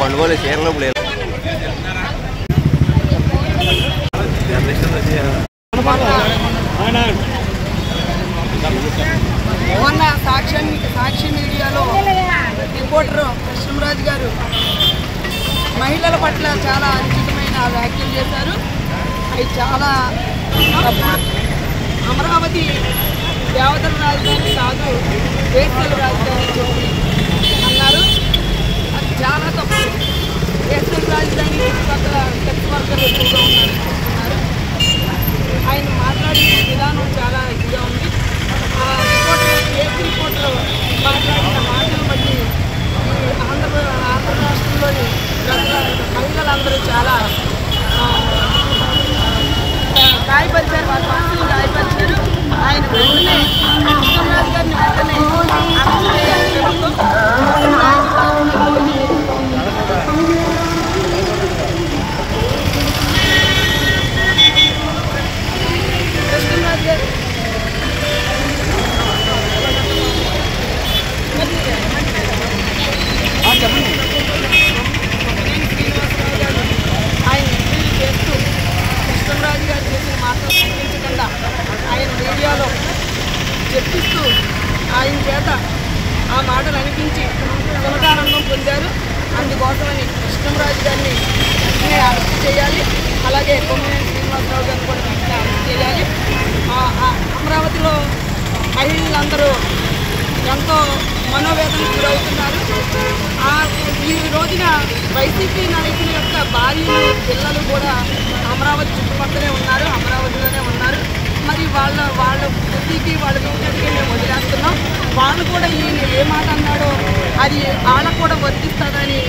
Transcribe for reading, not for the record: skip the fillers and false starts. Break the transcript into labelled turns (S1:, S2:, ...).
S1: కొనుగోలు చీరలు
S2: మొన్న సాక్షి మీడియాలో రిపోర్టర్ కృష్ణరాజు గారు మహిళల పట్ల చాలా అనుచితమైన వ్యాఖ్యలు చేశారు. అవి చాలా అమరావతి దేవతల రాజధాని కాదు, వేశ్యల రాజధాని చెప్పి అన్నారు. అది చాలా తప్పు. వేశ్యల రాజధాని చుట్టుపక్కల సెక్స్ వర్కర్లు ఎక్కువగా ఉన్నారు. ఆయన మాట్లాడిన విధానం చాలా ఇదిగా ఉంది. ఏపీ రిపోర్ట్లో మాట్లాడిన మాటలు బట్టి ఆంధ్ర రాష్ట్రంలోని మహిళలందరూ చాలా గాయపరిచారు, వాళ్ళ మనసులు గాయపరిచారు. ఆయన వెంటనే కృష్ణరాజు గారిని వెంటనే అరెస్ట్ చేయాలి ప్రభుత్వం. కృష్ణరాజు గారు ఆయన ఎంట్రీలు చేస్తూ కృష్ణరాజు గారు చేసిన మాటలు కనిపించకుండా ఆయన మీడియాలో చెప్పిస్తూ ఆయన చేత ఆ మాటలు అనిపించి సునకానందం పొందారు. అందుకోసమని కృష్ణరాజు గారిని వెంటనే అరెస్ట్ చేయాలి. అలాగే కొమ్మినేని శ్రీనివాసరావు గారిని కూడా వెంటనే అరెస్ట్ చేయాలి. అమరావతిలో మహిళలందరూ ఎంతో మనోవేదనకు గురవుతున్నారు. ఈ రోజున వైసీపీ నాయకుల యొక్క భార్యలు పిల్లలు కూడా అమరావతి చుట్టుపక్కలే ఉన్నారు, అమరావతిలోనే ఉన్నారు. మరి వాళ్ళ బుద్ధికి వాళ్ళ విజ్ఞతకి మేము వదిలేస్తున్నాం. వాళ్ళు కూడా ఈయన ఏ మాట అన్నాడో అది వాళ్ళకు కూడా వర్తిస్తుందని